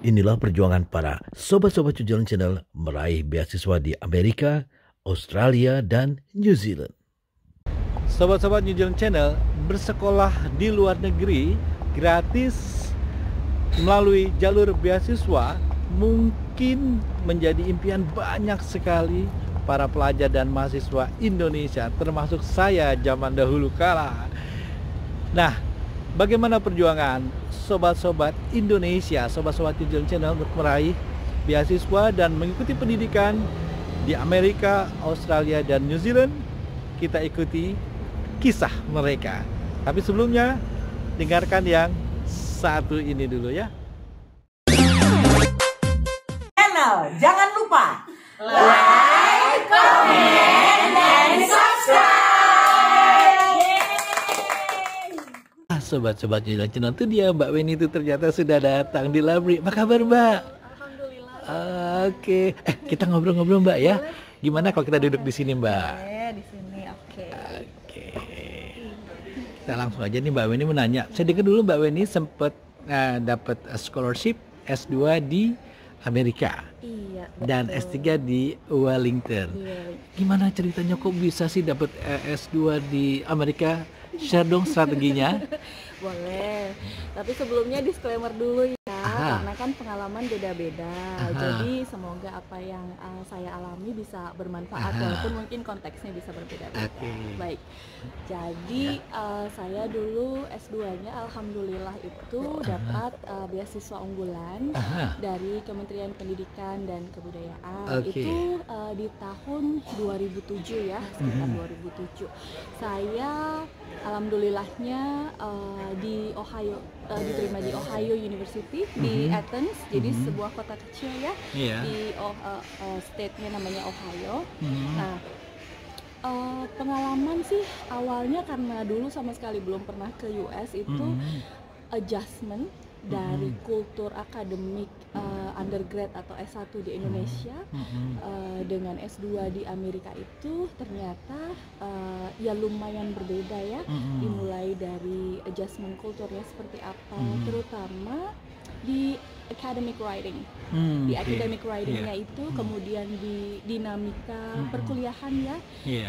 Inilah perjuangan para sobat-sobat Cujalan Channel meraih beasiswa di Amerika, Australia, dan New Zealand. Sobat-sobat New Zealand Channel, bersekolah di luar negeri gratis melalui jalur beasiswa mungkin menjadi impian banyak sekali para pelajar dan mahasiswa Indonesia, termasuk saya zaman dahulu kala. Nah, bagaimana perjuangan sobat-sobat Indonesia, sobat-sobat New Zealand Channel untuk meraih beasiswa dan mengikuti pendidikan di Amerika, Australia, dan New Zealand? Kita ikuti kisah mereka. Tapi sebelumnya, dengarkan yang satu ini dulu ya. Channel, jangan lupa like, comment, dan subscribe. Sobat-sobat Channel itu dia, Mbak Weni itu ternyata sudah datang di Labri. Apa kabar, Mbak? Alhamdulillah. Oke, kita ngobrol-ngobrol, Mbak ya. Gimana kalau kita duduk di sini, Mbak? Di sini, oke. Oke. Kita langsung aja nih, Mbak Weni menanya. Saya dengar dulu Mbak Weni sempat dapat scholarship S2 di Amerika. Iya. Dan betul. S3 di Wellington. Iya. Gimana ceritanya kok bisa sih dapat S2 di Amerika? Share dong strateginya. Boleh. Tapi sebelumnya disclaimer dulu ya, karena kan pengalaman beda-beda. Jadi semoga apa yang saya alami bisa bermanfaat, walaupun mungkin konteksnya bisa berbeda-beda. Baik. Jadi saya dulu S2-nya alhamdulillah itu dapat beasiswa unggulan dari Kementerian Pendidikan dan Kebudayaan. Itu di tahun 2007 ya, sekitar 2007. Saya alhamdulillahnya di Ohio, diterima di Ohio University di Athens, jadi sebuah kota kecil ya, di state-nya namanya Ohio. Nah, pengalaman sih awalnya karena dulu sama sekali belum pernah ke US, itu adjustment dari kultur akademik undergrad atau S1 di Indonesia dengan S2 di Amerika itu ternyata ya lumayan berbeda ya, dimulai dari adjustment kulturnya seperti apa, terutama di academic writing. Di academic writing-nya itu kemudian di dinamika perkuliahan ya.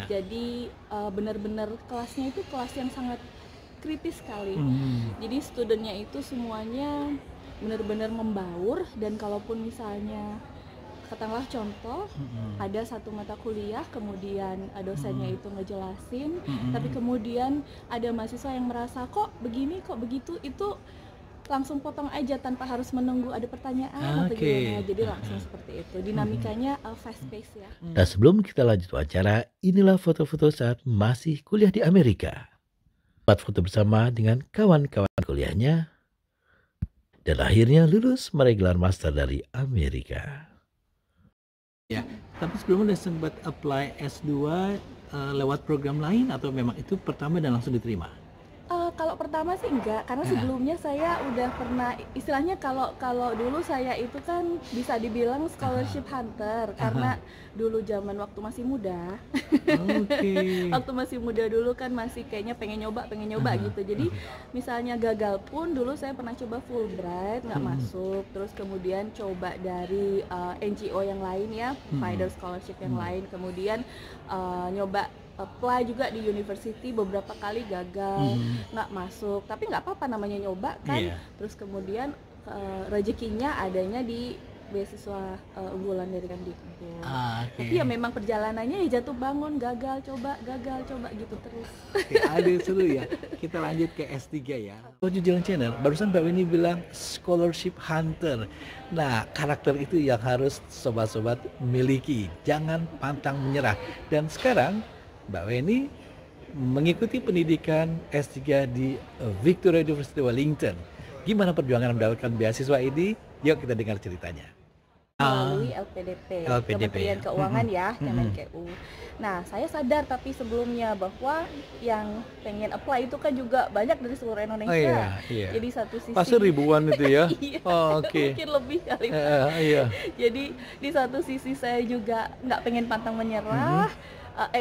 Jadi benar-benar kelasnya itu kelas yang sangat kritis sekali. Jadi studennya itu semuanya benar-benar membaur, dan kalaupun misalnya katakanlah contoh ada satu mata kuliah, kemudian dosennya itu ngejelasin, tapi kemudian ada mahasiswa yang merasa kok begini, kok begitu, itu langsung potong aja tanpa harus menunggu ada pertanyaan atau gimana. Jadi langsung seperti itu. Dinamikanya fast pace ya. Nah, sebelum kita lanjut wawancara, inilah foto-foto saat masih kuliah di Amerika. Buat foto bersama dengan kawan-kawan kuliahnya, dan akhirnya lulus meraih gelar master dari Amerika. Ya, tapi sebelumnya udah sempat apply S2 lewat program lain atau memang itu pertama dan langsung diterima? Kalau pertama sih enggak, karena sebelumnya saya udah pernah, istilahnya kalau dulu saya itu kan bisa dibilang scholarship hunter, karena dulu zaman waktu masih muda. Waktu masih muda dulu kan masih kayaknya pengen nyoba gitu. Jadi misalnya gagal pun dulu saya pernah coba Fulbright, nggak masuk, terus kemudian coba dari NGO yang lain ya, provider scholarship yang lain, kemudian nyoba apply juga di university, beberapa kali gagal, nggak masuk, tapi nggak apa-apa, namanya nyoba kan. Terus kemudian rezekinya adanya di beasiswa unggulan dari Kemdikbud. Tapi ya memang perjalanannya ya jatuh bangun, gagal coba gitu terus. Aduh seru ya. Kita lanjut ke S3 ya. Cujalan Channel, barusan Mbak Weni bilang scholarship hunter. Nah, karakter itu yang harus sobat-sobat miliki. Jangan pantang menyerah. Dan sekarang Mbak Weni mengikuti pendidikan S3 di Victoria University Wellington. Gimana perjuangan mendapatkan beasiswa ini? Yuk kita dengar ceritanya. Melalui LPDP, Kementerian Keuangan ya, Kemenkeu. Nah, saya sadar tapi sebelumnya bahwa yang pengen apply itu kan juga banyak dari seluruh Indonesia. Jadi satu sisi pasti ribuan itu ya. Mungkin lebih kali. Jadi di satu sisi saya juga nggak pengen pantang menyerah.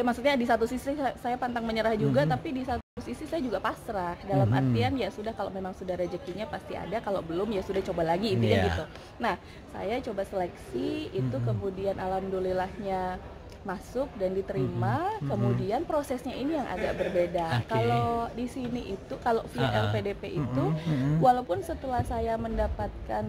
maksudnya di satu sisi saya pantang menyerah juga, tapi di satu sisi saya juga pasrah dalam artian ya sudah, kalau memang sudah rezekinya pasti ada, kalau belum ya sudah coba lagi, intinya gitu. Nah, saya coba seleksi itu, kemudian alhamdulillahnya masuk dan diterima. Kemudian prosesnya ini yang agak berbeda. Kalau di sini itu, kalau via LPDP itu, walaupun setelah saya mendapatkan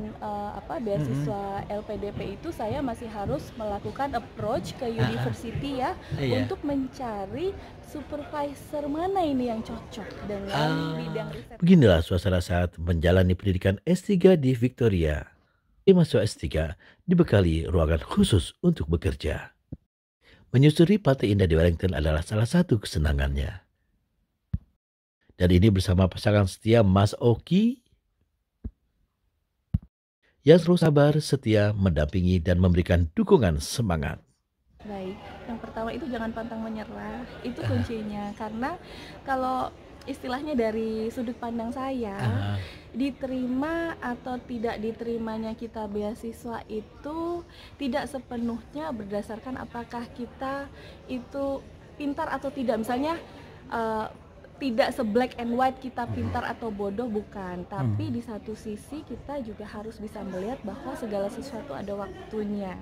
beasiswa LPDP itu, saya masih harus melakukan approach ke university ya, untuk mencari supervisor mana ini yang cocok dengan bidang riset. Beginilah suasana saat menjalani pendidikan S3 di Victoria. Mahasiswa S3 dibekali ruangan khusus untuk bekerja. Menyusuri pantai indah di Wellington adalah salah satu kesenangannya. Dan ini bersama pasangan setia Mas Oki yang terus sabar setia mendampingi dan memberikan dukungan semangat. Baik, yang pertama itu jangan pantang menyerah, itu kuncinya. Karena kalau istilahnya dari sudut pandang saya, diterima atau tidak diterimanya kita beasiswa itu tidak sepenuhnya berdasarkan apakah kita itu pintar atau tidak. Misalnya tidak se-black and white kita pintar atau bodoh, bukan. Tapi di satu sisi kita juga harus bisa melihat bahwa segala sesuatu ada waktunya.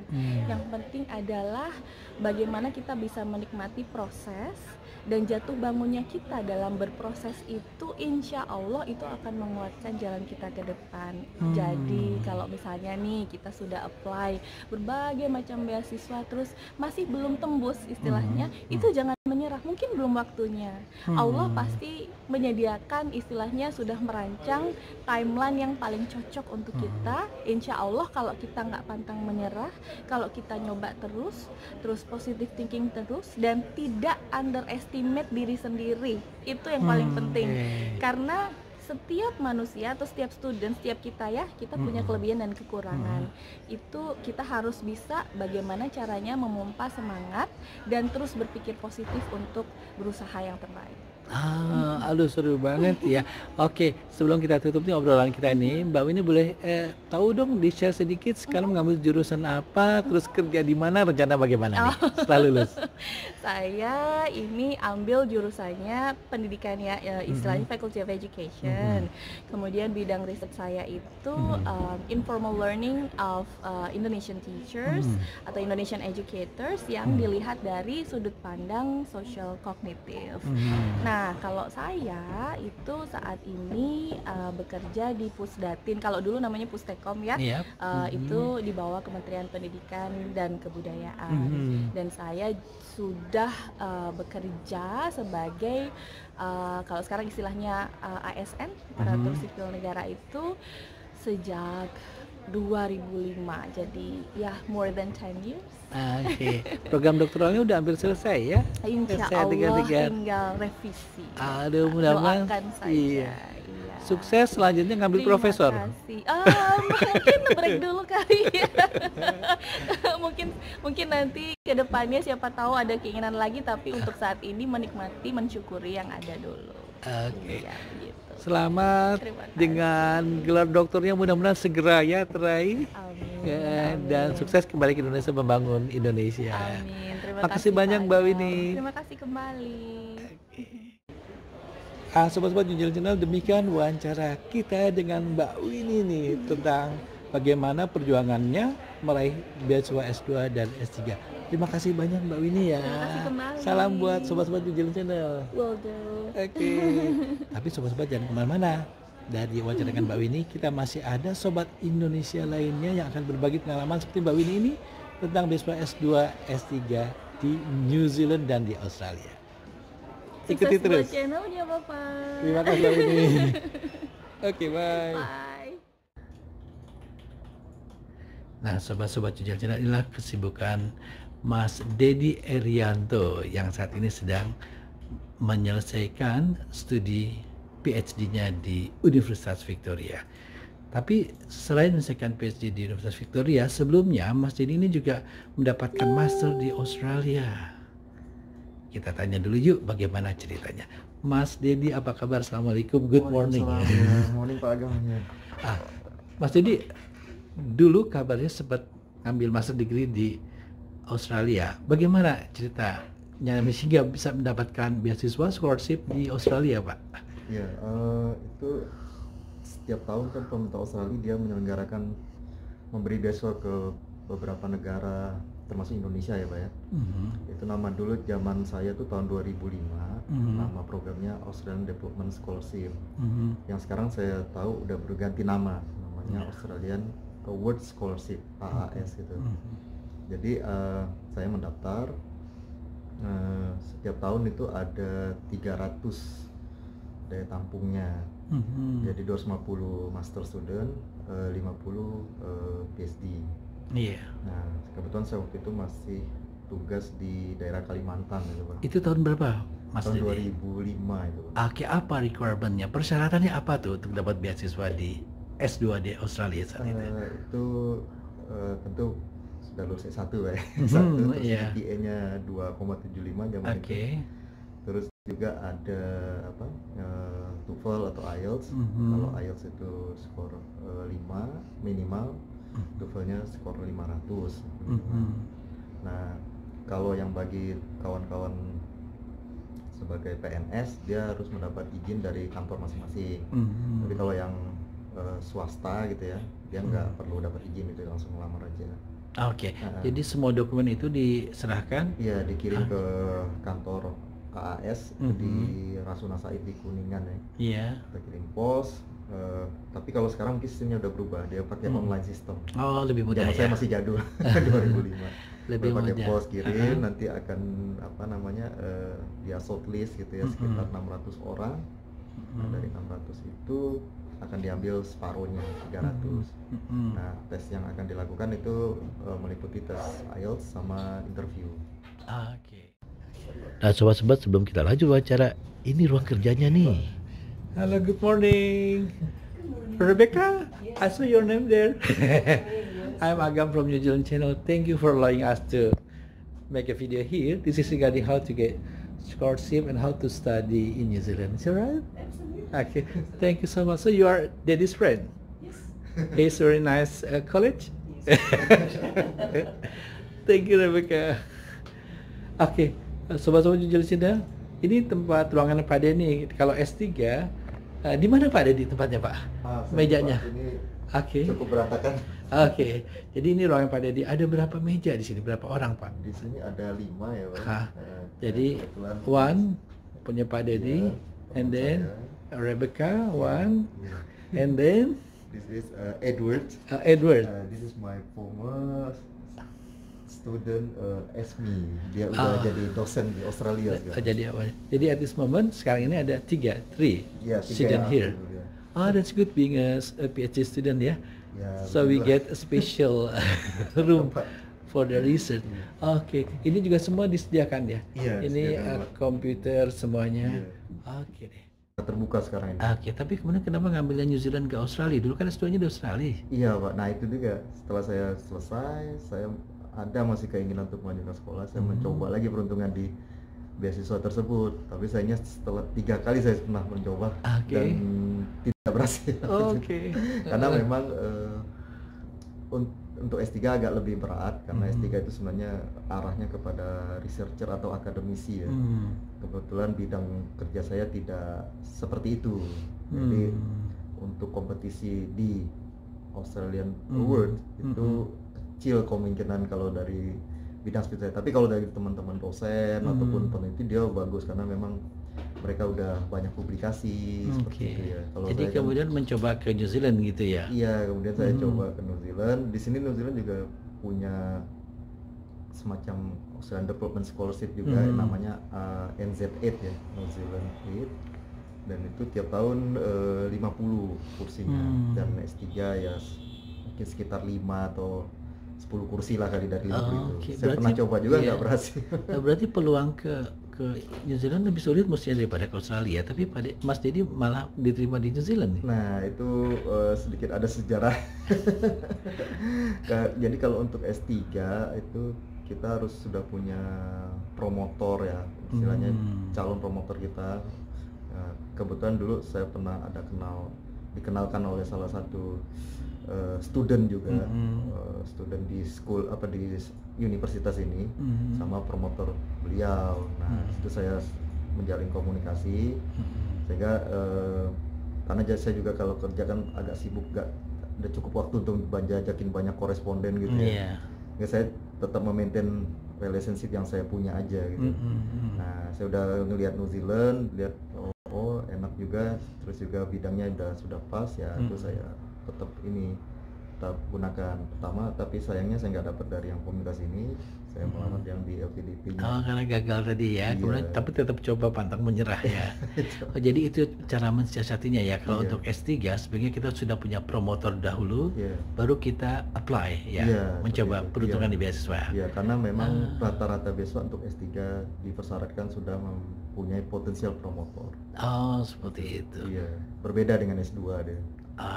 Yang penting adalah bagaimana kita bisa menikmati proses, dan jatuh bangunnya kita dalam berproses itu insya Allah itu akan menguatkan jalan kita ke depan. Jadi kalau misalnya nih kita sudah apply berbagai macam beasiswa terus masih belum tembus istilahnya, itu jangan menyerah, mungkin belum waktunya. Allah pasti menyediakan, istilahnya sudah merancang timeline yang paling cocok untuk kita. Insya Allah kalau kita nggak pantang menyerah, kalau kita nyoba terus positive thinking terus, dan tidak underestimate diri sendiri, itu yang paling penting. Karena setiap manusia atau setiap student, setiap kita ya, kita punya kelebihan dan kekurangan. Itu kita harus bisa bagaimana caranya memompa semangat dan terus berpikir positif untuk berusaha yang terbaik. Aduh seru banget ya. Oke, sebelum kita tutup nih obrolan kita ini, Mbak Winnie boleh tahu dong, di-share sedikit sekarang mengambil jurusan apa, terus kerja di mana, rencana bagaimana nih setelah lulus? Saya ini ambil jurusannya pendidikan ya, istilahnya Faculty of Education. Kemudian bidang riset saya itu informal learning of Indonesian teachers atau Indonesian educators yang dilihat dari sudut pandang social kognitif. Nah, kalau saya itu saat ini bekerja di Pusdatin, kalau dulu namanya Pustekom ya, itu di bawah Kementerian Pendidikan dan Kebudayaan. Dan saya sudah bekerja sebagai kalau sekarang istilahnya ASN, aparatur sipil negara itu sejak 2005, jadi ya more than 10 years. Oke, program doktoralnya udah hampir selesai ya? Insya Allah tinggal revisi. Aduh, mudah-mudahan. Doakan saja. Iya. Sukses, selanjutnya ngambil profesor. Terima kasih. Mungkin break dulu kali ya. mungkin nanti ke depannya siapa tahu ada keinginan lagi, tapi untuk saat ini menikmati, mensyukuri yang ada dulu. Oke. Ya, gitu. Selamat dengan gelar doktornya, mudah-mudahan segera ya teraih. Amin. Ya, Amin. dan sukses kembali ke Indonesia, membangun Indonesia. Amin. Terima kasih banyak Mbak Winnie. Terima kasih kembali. Sobat-sobat New Zealand Channel, demikian wawancara kita dengan Mbak Winnie nih tentang bagaimana perjuangannya meraih beasiswa S2 dan S3. Terima kasih banyak Mbak Winnie ya. Terima kasih kembali. Salam buat sobat-sobat New Zealand Channel. Will do. Oke. Tapi sobat-sobat jangan kemana-mana. Dari wawancara dengan Mbak Winnie, kita masih ada sobat Indonesia lainnya yang akan berbagi pengalaman seperti Mbak Winnie ini tentang beasiswa S2, S3 di New Zealand dan di Australia. Ikuti terus. Sukses buat channelnya Bapak. Terima kasih Mbak Winnie. Oke, bye. Bye. Nah, sobat-sobat Jujur Channel, inilah kesibukan Mas Dedi Erianto yang saat ini sedang menyelesaikan studi PhD-nya di Universitas Victoria. Tapi selain menyelesaikan PhD di Universitas Victoria, sebelumnya Mas Dedi ini juga mendapatkan master di Australia. Kita tanya dulu yuk bagaimana ceritanya. Mas Dedi, apa kabar? Assalamualaikum, good morning. Morning Pak Agam. Mas Dedi, dulu kabarnya sempat ngambil master degree di Australia. Bagaimana cerita sehingga bisa mendapatkan beasiswa scholarship di Australia, Pak? Ya, itu setiap tahun kan pemerintah Australia dia menyelenggarakan memberi beasiswa ke beberapa negara termasuk Indonesia ya Pak ya. Itu nama dulu zaman saya tuh tahun 2005, nama programnya Australian Development Scholarship. Yang sekarang saya tahu udah berganti namanya Australian Award Scholarship AAS gitu. Jadi saya mendaftar, setiap tahun itu ada 300 daya tampungnya. Jadi 250 master student, 50 PhD. Iya. Nah, kebetulan saya waktu itu masih tugas di daerah Kalimantan gitu Pak. Itu tahun berapa, Mas? Tahun Didi? 2005 itu Pak. Oke, apa requirement-nya? Persyaratannya apa tuh untuk dapat beasiswa di S2 di Australia saat itu? Itu tentu sudah lulus S1 ya. Hmm, terus iya. GPA-nya 2,75 zaman itu. Oke. Terus juga ada apa? TOEFL atau IELTS. Kalau IELTS itu skor 5 minimal, TOEFL-nya skor 500. Nah, kalau yang bagi kawan-kawan sebagai PNS, dia harus mendapat izin dari kantor masing-masing. Tapi kalau yang swasta gitu ya, dia nggak perlu dapat izin, itu langsung ngelamar aja. Oke. Jadi semua dokumen itu diserahkan? Iya, dikirim ke kantor AAS di Rasuna Said di Kuningan ya. Iya. Kita kirim pos. Tapi kalau sekarang mungkin sistemnya udah berubah, dia pakai online system. Oh, lebih mudah Zaman ya. saya masih jadul 2005. Lebih pakai mudah. pos kirim, nanti akan apa namanya dia shortlist gitu ya, sekitar 600 orang. Nah, dari 600 itu akan diambil separuhnya 300. Nah, tes yang akan dilakukan itu meliputi tes IELTS sama interview. Oke. Nah, sobat-sobat, sebelum kita lanjut wawancara, ini ruang kerjanya nih. Halo, good morning. Rebecca, I saw your name there. I'm Agam from New Zealand Channel. Thank you for allowing us to make a video here. This is regarding how to get scholarship and how to study in New Zealand. Is that right? Absolutely. Okay. Thank you so much. So you are Daddy's friend. Yes. It's very nice college. Thank you, Rebecca. Oke, sobat-sobat New Zealand Channel, ini tempat ruangan Pak Denny. Kalau S3, di mana Pak Denny tempatnya Pak? Mejanya? Ini Oke. cukup berantakan. Oke, jadi ini ruangan Pak Denny. Ada berapa meja di sini? Berapa orang Pak? Di sini ada 5 ya Pak. Hah. Jadi kebetulan one punya Pak Denny, Iya, and teman then saya. Rebecca one, Iya. and then This is Edward. Edward. This is my former student Esmi. Dia udah jadi dosen di Australia sekarang. Jadi apa? Jadi at this moment sekarang ini ada three Iya, 3 student yang here. aktif, ya. Oh, that's good being a PhD student ya. Ya, So we begitulah. get a special room Tempat. for the research. Oke, ini juga semua disediakan ya. Iya, Ini disediakan, Pak. komputer semuanya. Iya. Oke deh. Terbuka sekarang ini. Oke, tapi kemudian kenapa ngambilnya New Zealand ke Australia? Dulu kan S2-nya di Australia. Iya Pak, nah itu juga setelah saya selesai, saya ada masih keinginan untuk melanjutkan sekolah. Saya mencoba lagi peruntungan di beasiswa tersebut, tapi sayangnya setelah 3 kali saya pernah mencoba Oke. dan tidak berhasil. Oke. Karena memang untuk S3 agak lebih berat, karena S3 itu sebenarnya arahnya kepada researcher atau akademisi ya. Kebetulan bidang kerja saya tidak seperti itu. Jadi untuk kompetisi di Australian Award itu kecil kemungkinan kalau dari bidang seperti saya. Tapi kalau dari teman-teman dosen ataupun peneliti, dia bagus karena memang mereka udah banyak publikasi seperti itu ya. Kalau Jadi saya kan- kemudian mencoba ke New Zealand gitu ya. Iya, kemudian saya coba ke New Zealand. Di sini New Zealand juga punya semacam Australian Development Scholarship juga, yang namanya NZ8 ya, New Zealand 8. Dan itu tiap tahun 50 kursinya. Dan S3 ya mungkin sekitar 5 atau 10 kursi lah kali dari 50 Oke, itu. Saya pernah coba juga nggak berhasil. Nah, berarti peluang ke New Zealand lebih sulit mestinya daripada ke Australia, tapi Mas Dedi malah diterima di New Zealand nih. Nah itu sedikit ada sejarah. Jadi kalau untuk S3 itu kita harus sudah punya promotor ya, istilahnya calon promotor kita. Nah, kebetulan dulu saya pernah ada dikenalkan oleh salah satu student juga student di school di universitas ini sama promotor beliau. Nah itu saya menjalin komunikasi sehingga karena saya juga kalau kerja kan agak sibuk, gak ada cukup waktu untuk ajakin banyak koresponden gitu ya. Ya saya tetap memaintain relationship yang saya punya aja gitu. Nah saya udah ngelihat New Zealand, lihat oh enak juga, terus juga bidangnya sudah pas ya, terus saya tetap gunakan pertama, tapi sayangnya saya nggak dapat dari yang komunitas ini, saya melamar yang di LPDP-nya. Oh, karena gagal tadi ya, kemudian tapi tetap coba pantang menyerah ya. Oh, jadi itu cara mensiasatinya ya. Kalau untuk S3 sebenarnya kita sudah punya promotor dahulu, baru kita apply ya, mencoba peruntungan di beasiswa. Iya, karena memang rata-rata beasiswa untuk S3 dipersyaratkan sudah mempunyai potensial promotor. Oh, seperti itu. Iya, berbeda dengan S2 deh.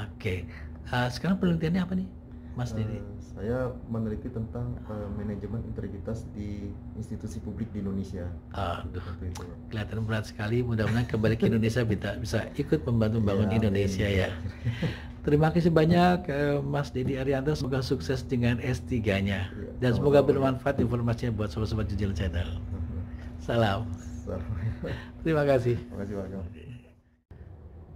Oke. Sekarang penelitiannya apa nih, Mas Didi? Saya meneliti tentang manajemen integritas di institusi publik di Indonesia. Aduh, kelihatan berat sekali. Mudah-mudahan kembali ke Indonesia bisa ikut membantu membangun Indonesia ya. Terima kasih banyak Mas Didi Arianto. Semoga sukses dengan S3-nya dan semoga bermanfaat informasinya buat sobat-sobat Jujur Channel. Salam. Terima kasih. Terima kasih Pak.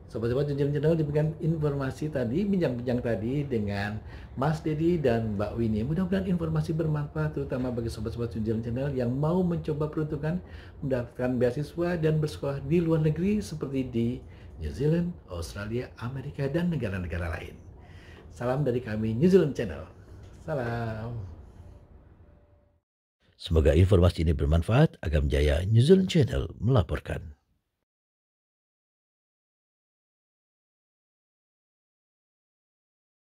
Sobat-sobat Jujur Channel, diberikan informasi tadi, bincang-bincang tadi dengan Mas Dedi dan Mbak Winnie. Mudah-mudahan informasi bermanfaat terutama bagi sobat-sobat Jujur Channel yang mau mencoba peruntungan mendapatkan beasiswa dan bersekolah di luar negeri seperti di New Zealand, Australia, Amerika, dan negara-negara lain. Salam dari kami New Zealand Channel. Salam. Semoga informasi ini bermanfaat. Agam Jaya New Zealand Channel melaporkan.